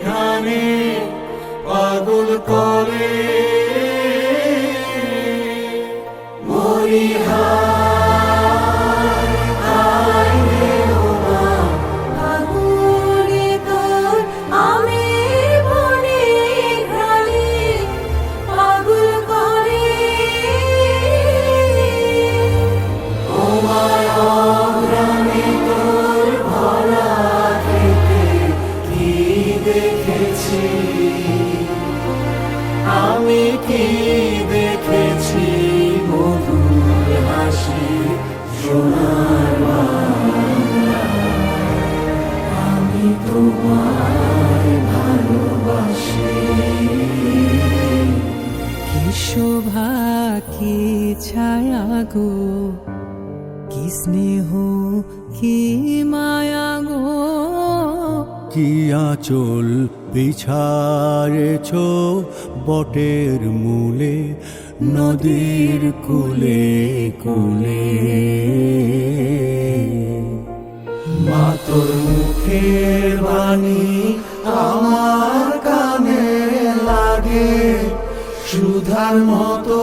ঘানে পাগল করে আগুনে তোর আমের বনে ঘ্রাণে পাগল করে অগ্রামে তোর ভরা খেতে কি দেখেছি আমি, কি দেখেছি মধুর হাসি সোনার বাংলা। আমি তোমায় ভালোবাসি। কি শোভা কি ছায়া গো, কি স্নেহ কি মায়া গো, কি আঁচল বিছারেছ বটের মূলে নদীর কূলে কূলে। মা তোর মুখের বাণী আমার কানে লাগে সুধার মতো